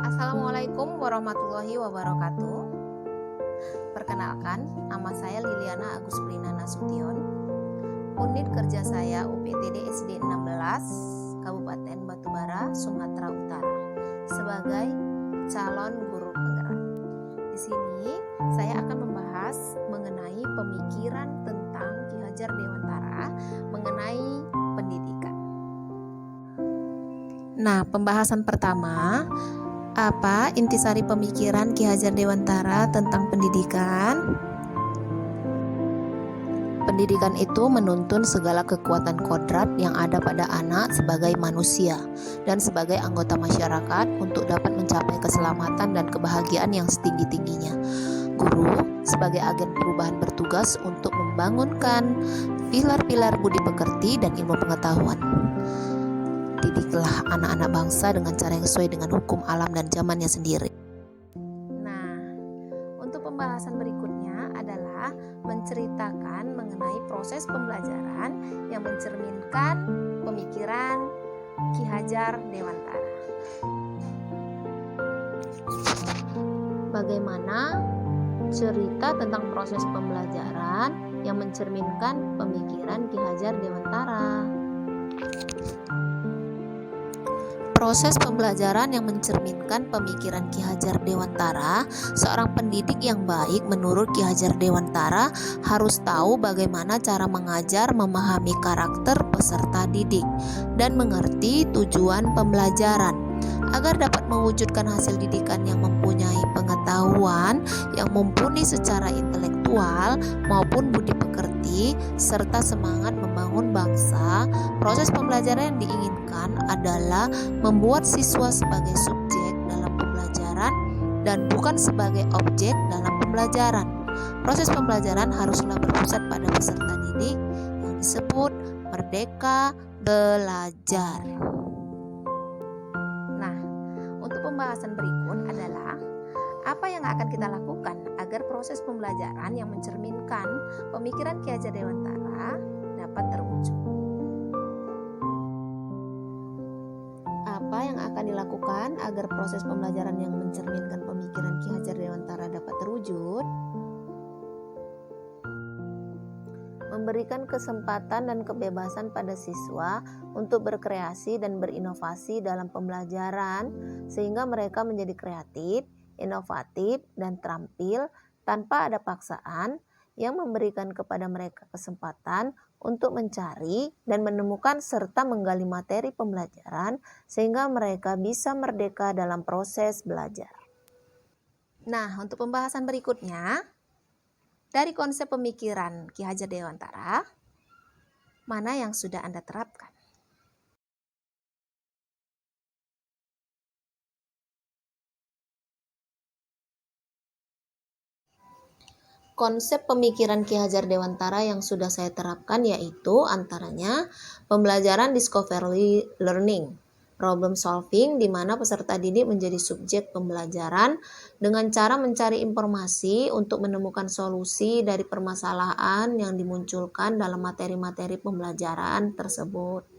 Assalamualaikum warahmatullahi wabarakatuh. Perkenalkan, nama saya Liliana Agusplina Nasution. Unit kerja saya UPTD SD 16, Kabupaten Batubara, Sumatera Utara, sebagai calon guru penggerak. Di sini saya akan membahas mengenai pemikiran tentang Ki Hajar Dewantara mengenai pendidikan. Nah, pembahasan pertama, apa intisari pemikiran Ki Hajar Dewantara tentang pendidikan? Pendidikan itu menuntun segala kekuatan kodrat yang ada pada anak sebagai manusia dan sebagai anggota masyarakat untuk dapat mencapai keselamatan dan kebahagiaan yang setinggi-tingginya. Guru sebagai agen perubahan bertugas untuk membangunkan pilar-pilar budi pekerti dan ilmu pengetahuan. Didiklah anak-anak bangsa dengan cara yang sesuai dengan hukum alam dan zamannya sendiri. Nah, untuk pembahasan berikutnya adalah menceritakan mengenai proses pembelajaran yang mencerminkan pemikiran Ki Hajar Dewantara. Bagaimana cerita tentang proses pembelajaran yang mencerminkan pemikiran Ki Hajar Dewantara? Proses pembelajaran yang mencerminkan pemikiran Ki Hajar Dewantara. Seorang pendidik yang baik menurut Ki Hajar Dewantara harus tahu bagaimana cara mengajar, memahami karakter peserta didik, dan mengerti tujuan pembelajaran. Agar dapat mewujudkan hasil didikan yang mempunyai pengetahuan yang mumpuni secara intelektual maupun budi pekerti serta semangat membangun bangsa, proses pembelajaran yang diinginkan adalah membuat siswa sebagai subjek dalam pembelajaran dan bukan sebagai objek dalam pembelajaran. Proses pembelajaran haruslah berpusat pada peserta didik yang disebut merdeka belajar. Untuk pembahasan berikut adalah apa yang akan kita lakukan agar proses pembelajaran yang mencerminkan pemikiran Ki Hajar Dewantara dapat terwujud. Apa yang akan dilakukan agar proses pembelajaran yang mencerminkan pemikiran Ki Hajar Dewantara dapat terwujud? Memberikan kesempatan dan kebebasan pada siswa untuk berkreasi dan berinovasi dalam pembelajaran sehingga mereka menjadi kreatif, inovatif, dan terampil tanpa ada paksaan yang memberikan kepada mereka kesempatan untuk mencari dan menemukan serta menggali materi pembelajaran sehingga mereka bisa merdeka dalam proses belajar. Nah, untuk pembahasan berikutnya, dari konsep pemikiran Ki Hajar Dewantara, mana yang sudah Anda terapkan? Konsep pemikiran Ki Hajar Dewantara yang sudah saya terapkan yaitu antaranya pembelajaran discovery learning, problem solving di mana peserta didik menjadi subjek pembelajaran dengan cara mencari informasi untuk menemukan solusi dari permasalahan yang dimunculkan dalam materi-materi pembelajaran tersebut.